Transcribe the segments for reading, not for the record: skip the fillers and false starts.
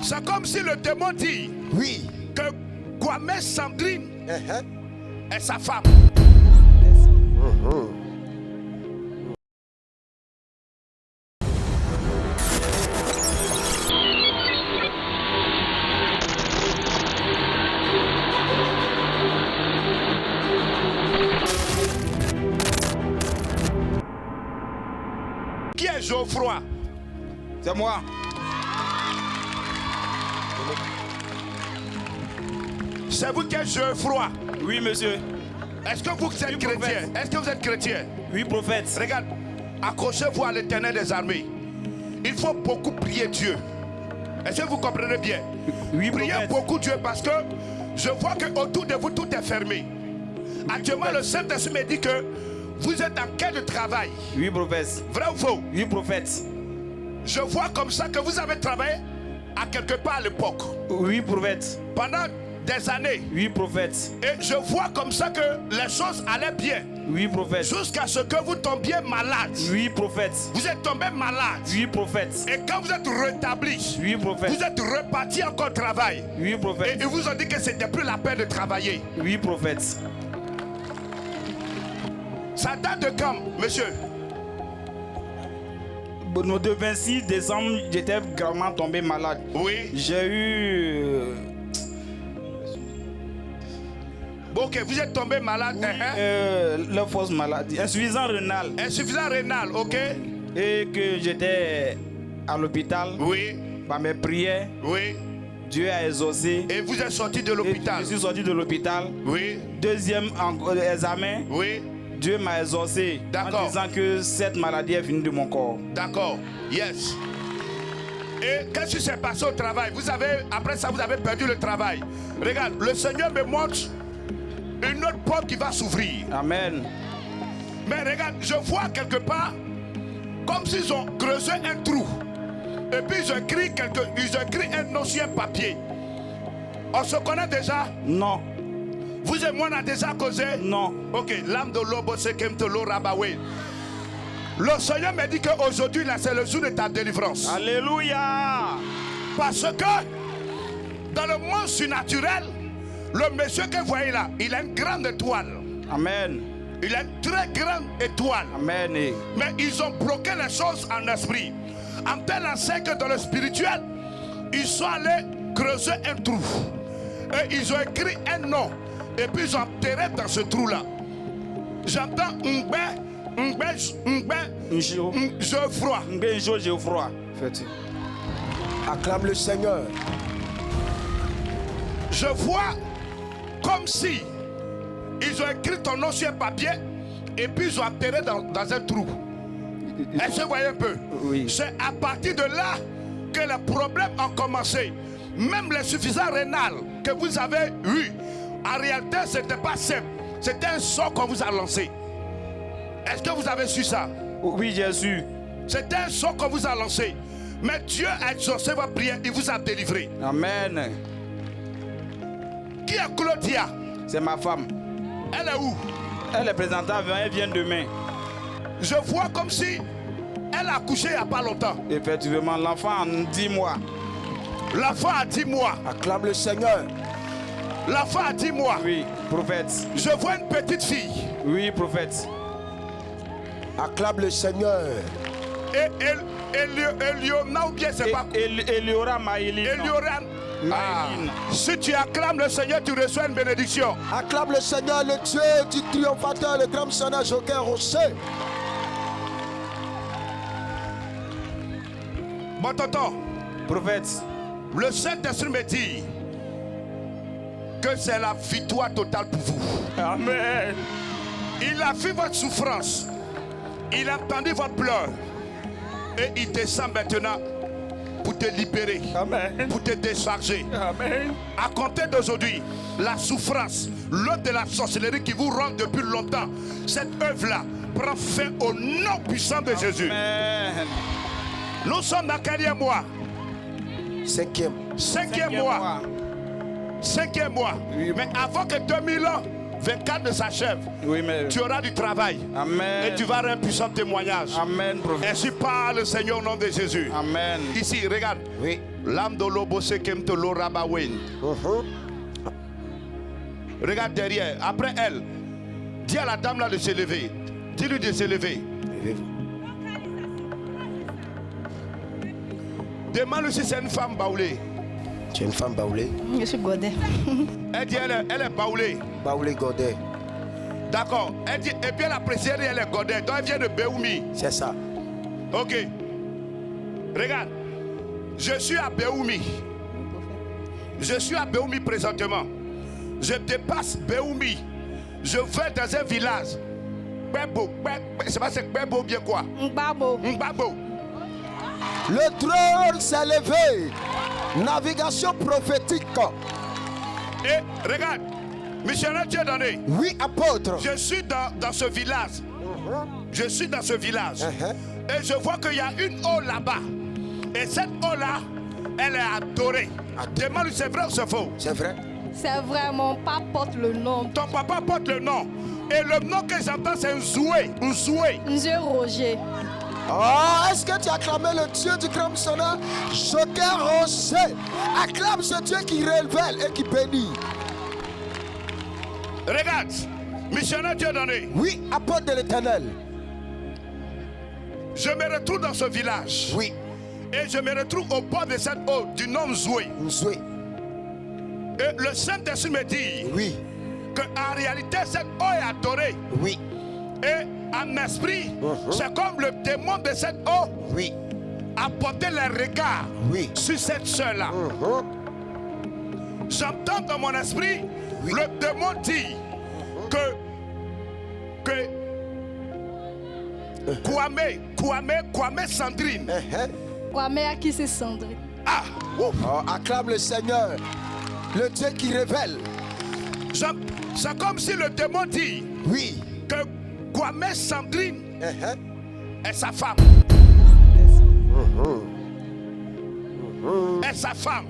C'est comme si le démon dit que Kwame Sandrine est sa femme. Qui est Geoffroy? C'est moi. C'est vous qui êtes Geoffroy? Oui, monsieur. Est-ce que vous êtes chrétien? Est-ce que vous êtes chrétien? Oui, prophète. Regarde, accrochez-vous à l'Éternel des armées. Il faut beaucoup prier Dieu. Est-ce que vous comprenez bien? Oui, priez prophète. beaucoup Dieu parce que je vois que autour de vous tout est fermé. Actuellement, le Saint-Esprit me dit que vous êtes en quête de travail. Oui, prophète. Vrai ou faux? Oui, prophète. Je vois comme ça que vous avez travaillé à quelque part à l'époque. Oui, prophète. Pendant des années. Oui, prophète. Et je vois comme ça que les choses allaient bien. Oui, prophète. Jusqu'à ce que vous tombiez malade. Oui, prophète. Vous êtes tombé malade. Oui, prophète. Et quand vous êtes rétabli, oui, prophète. Vous êtes reparti encore travail. Oui, prophète. Et ils vous ont dit que c'était plus la peine de travailler. Oui, prophète. Ça date de quand, monsieur? Le 26 décembre, j'étais gravement tombé malade. Oui. J'ai eu... Ok, vous êtes tombé malade. La fausse maladie. Insuffisant rénal. Insuffisant rénal, ok. Et que j'étais à l'hôpital. Oui. Par mes prières. Oui. Dieu a exaucé. Et vous êtes sorti de l'hôpital. Je suis sorti de l'hôpital. Oui. Deuxième examen. Oui. Dieu m'a exaucé en disant que cette maladie est venue de mon corps. D'accord. Yes. Et qu'est-ce qui s'est passé au travail? Vous avez, après ça, vous avez perdu le travail. Regarde, le Seigneur me montre une autre porte qui va s'ouvrir. Amen. Mais regarde, je vois quelque part comme s'ils ont creusé un trou. Et puis ils ont écrit un nom sur un papier. On se connaît déjà? Non. Vous et moi on a déjà causé? Non. Ok, l'âme de l'obo se kemtolo rabawe. Le Seigneur me dit qu'aujourd'hui là c'est le jour de ta délivrance. Alléluia. Parce que dans le monde surnaturel, le monsieur que vous voyez là, il a une grande étoile. Amen. Il a une très grande étoile. Amen. Mais ils ont bloqué les choses en esprit. En tel enseigne que dans le spirituel, ils sont allés creuser un trou. Et ils ont écrit un nom. Et puis ils ont enterré dans ce trou-là. J'entends Geoffroy. Acclame le Seigneur. Je vois comme si ils ont écrit ton nom sur un papier et puis ils ont enterré dans un trou. Est-ce que vous voyez un peu? Oui. C'est à partir de là que les problèmes ont commencé. Même l'insuffisance rénale que vous avez eu, en réalité, ce n'était pas simple. C'était un sort qu'on vous a lancé. Est-ce que vous avez su ça? Oui, j'ai su. C'était un sort qu'on vous a lancé. Mais Dieu a exaucé votre prière, il vous a délivré. Amen. Qui est Claudia? C'est ma femme. Elle est où? Elle est présentable, elle vient demain. Je vois comme si elle a accouché il n'y a pas longtemps. Effectivement, l'enfant a 10 mois. L'enfant a 10 mois. Acclame le Seigneur. L'enfant a 10 mois. Oui, prophète. Je vois une petite fille. Oui, prophète. Acclame le Seigneur. Et Eliona ou bien c'est pas... Eliora Maïline. Eliora. Si tu acclames le Seigneur, tu reçois une bénédiction. Acclame le Seigneur, le Dieu du triomphateur, le grand missionnaire Joker Rocher. Bon tonton, prophète, le Saint-Esprit me dit que c'est la victoire totale pour vous. Amen. Il a vu votre souffrance. Il a entendu votre pleur. Et il descend maintenant pour te libérer. Amen. Pour te décharger. Amen. À compter d'aujourd'hui, la souffrance, l'œuvre de la sorcellerie qui vous rend depuis longtemps, cette œuvre-là prend fin au nom puissant de Jésus. Amen. Nous sommes dans quel mois? Cinquième mois. Cinquième mois. Oui. Mais avant que 2024 ne s'achève, Oui, mais... tu auras du travail. Amen. Et tu vas avoir un puissant témoignage. Amen, prophète. Ainsi parle le Seigneur au nom de Jésus. Amen. Ici, regarde. Oui. L'âme de l'obo se kemte l'orabawen. Regarde derrière. Après elle, dis à la dame là de se lever. Dis-lui de se lever. Demande si c'est une femme baoulée. Tu es une femme baoulée? Je suis Godet. Elle dit elle est baoulée. Baoulée Godet. D'accord. Elle dit, et puis elle a précisé elle est Godet. Donc elle vient de Béoumi. C'est ça. Ok. Regarde. Je suis à Béoumi. Je suis à Béoumi présentement. Je dépasse Béoumi. Je vais dans un village. Bebo. C'est pas c'est Bebo bien quoi? Mbabo. Mbabo. Le trône s'est levé. Navigation prophétique. Et regarde. Missionnaire Dieu donné. Oui, apôtre. Je suis dans ce village. Je suis dans ce village. Et je vois qu'il y a une eau là-bas. Et cette eau-là, elle est adorée. Demande, c'est vrai ou c'est faux? C'est vrai. C'est vrai, mon papa porte le nom. Ton papa porte le nom. Et le nom que j'entends, c'est Nzoué. Nzoué. Monsieur Roger. Oh, est-ce que tu as acclamé le Dieu du grand missionnaire Joker Rocher? Acclame ce Dieu qui révèle et qui bénit. Regarde, missionnaire Dieu donné. Oui, apôtre de l'Éternel. Je me retrouve dans ce village. Oui. Et je me retrouve au bord de cette eau du nom Nzoué. Nzoué. Et le Saint-Esprit me dit Oui. qu'en réalité, cette eau est adorée. Oui. Et en esprit, c'est comme le démon de cette eau Oui. a porté les regards sur cette soeur-là. J'entends dans mon esprit le démon dire que Kwame Sandrine. Kwame à qui c'est Sandrine? Ah! Oh, acclame le Seigneur, le Dieu qui révèle. C'est comme si le démon dit que Kwame Sandrine est sa femme. Est sa femme.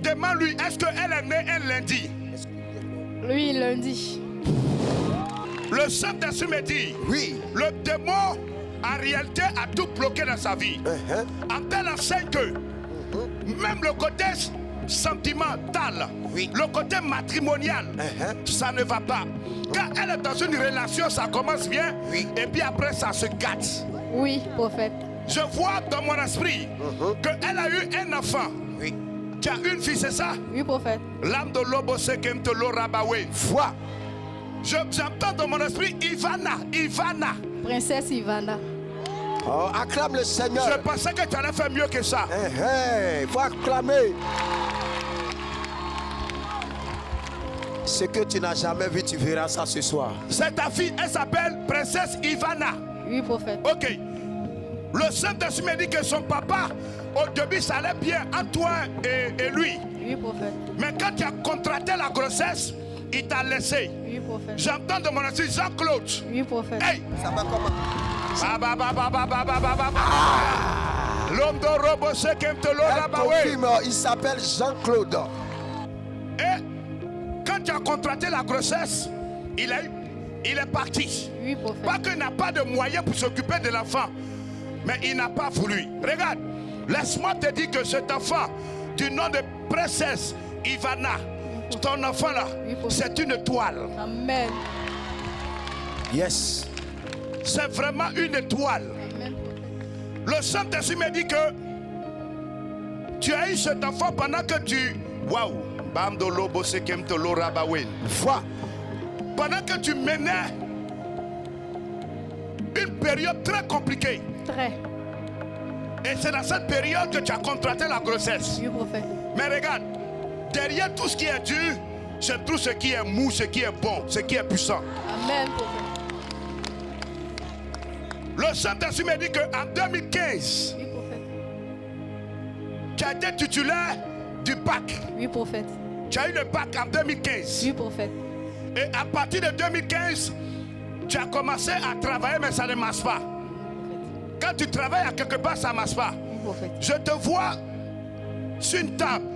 Demande-lui, est-ce qu'elle est née un lundi? Lui, lundi. Le Saint-Esprit me dit, le démon en réalité a tout bloqué dans sa vie. En telle enseigne que même le côté sentimental, le côté matrimonial, ça ne va pas. Quand elle est dans une relation, ça commence bien, et puis après ça se gâte. Oui, prophète. Je vois dans mon esprit qu'elle a eu un enfant. Tu as une fille, c'est ça? Oui, prophète. L'âme de l'obo se kemte l'orabawe. Foi. J'entends dans mon esprit Ivana. Princesse Ivana. Oh, acclame le Seigneur. Je pensais que tu allais faire mieux que ça. Il faut acclamer. Ce que tu n'as jamais vu, tu verras ça ce soir. C'est ta fille, elle s'appelle Princesse Ivana. Oui, prophète. Ok. Le Saint-Esprit me dit que son papa, au début, ça allait bien entre toi et lui. Oui, prophète. Mais quand tu as contracté la grossesse, il t'a laissé. Oui, prophète. J'entends de mon esprit Jean-Claude. Oui, prophète. Hey! Ça va comment? L'homme de robot se kemte l'orabawe. Il s'appelle Jean-Claude. Et quand tu as contracté la grossesse, il est parti. Oui, prophète. Pas qu'il n'a pas de moyens pour s'occuper de l'enfant, mais il n'a pas voulu. Regarde, laisse-moi te dire que cet enfant, du nom de princesse Ivana, ton enfant là, c'est une étoile. Amen. Yes. C'est vraiment une étoile. Amen. Le Saint-Esprit me dit que tu as eu cet enfant pendant que tu... Waouh! Foi. Pendant que tu menais une période très compliquée. Très. Et c'est dans cette période que tu as contracté la grossesse. Oui, prophète. Mais regarde, derrière tout ce qui est dur, je trouve ce qui est mou, ce qui est bon, ce qui est puissant. Amen, prophète. Le Saint-Esprit me dit qu'en 2015, Oui, prophète. tu as été titulaire du bac. Oui, prophète. Tu as eu le bac en 2015. Oui, prophète. Et à partir de 2015, tu as commencé à travailler, mais ça ne marche pas. Quand tu travailles à quelque part, ça ne marche pas. Oui, prophète. Je te vois sur une table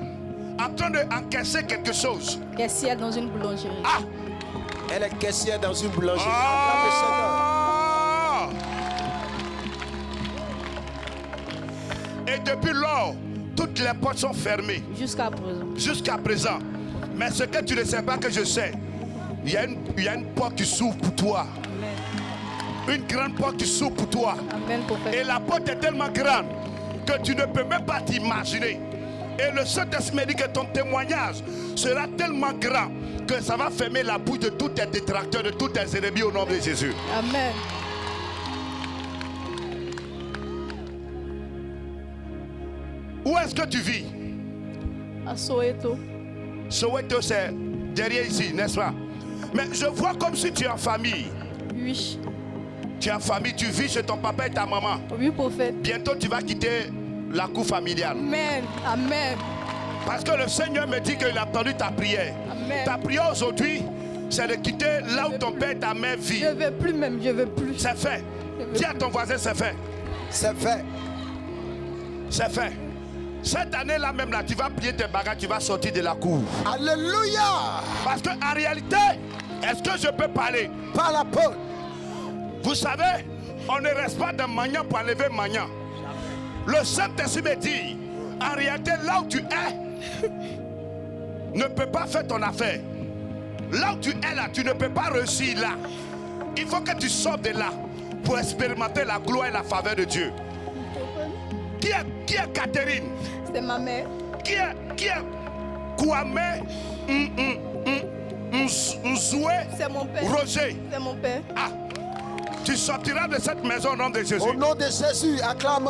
en train d'encaisser quelque chose. Caissière dans une boulangerie. Ah! Elle est caissière dans une boulangerie. Et depuis lors, toutes les portes sont fermées. Jusqu'à présent. Jusqu'à présent. Mais ce que tu ne sais pas que je sais, il y a une porte qui s'ouvre pour toi. Une grande porte qui s'ouvre pour toi. Amen, prophète. Et la porte est tellement grande que tu ne peux même pas t'imaginer. Et le Saint-Esprit me dit que ton témoignage sera tellement grand que ça va fermer la bouche de tous tes détracteurs, de tous tes ennemis au nom de Jésus. Amen. Où est-ce que tu vis? À Soweto. Soweto, c'est derrière ici, n'est-ce pas? Mais je vois comme si tu es en famille. Oui. Tu es en famille, tu vis chez ton papa et ta maman. Oui, prophète. Bientôt, tu vas quitter la cour familiale. Amen. Amen. Parce que le Seigneur me dit qu'il a entendu ta prière. Amen. Ta prière aujourd'hui, c'est de quitter là où ton père et ta mère Je vivent. ne veux plus même, je ne veux plus. C'est fait. Dis à ton voisin, c'est fait. C'est fait. C'est fait. Cette année-là même, là, tu vas plier tes bagages, tu vas sortir de la cour. Alléluia. Parce qu'en réalité, est-ce que je peux parler? Par la porte. Vous savez, on ne reste pas de Magnan pour enlever Magnan. Le Saint-Esprit me dit, en réalité, là où tu es, ne peut pas faire ton affaire. Là où tu es là, tu ne peux pas réussir là. Il faut que tu sortes de là pour expérimenter la gloire et la faveur de Dieu. Qui est Catherine? C'est ma mère. Qui est Kwame Nzoué C'est mon père. Roger? C'est mon père. Ah, tu sortiras de cette maison au nom de Jésus. Au nom de Jésus, acclame.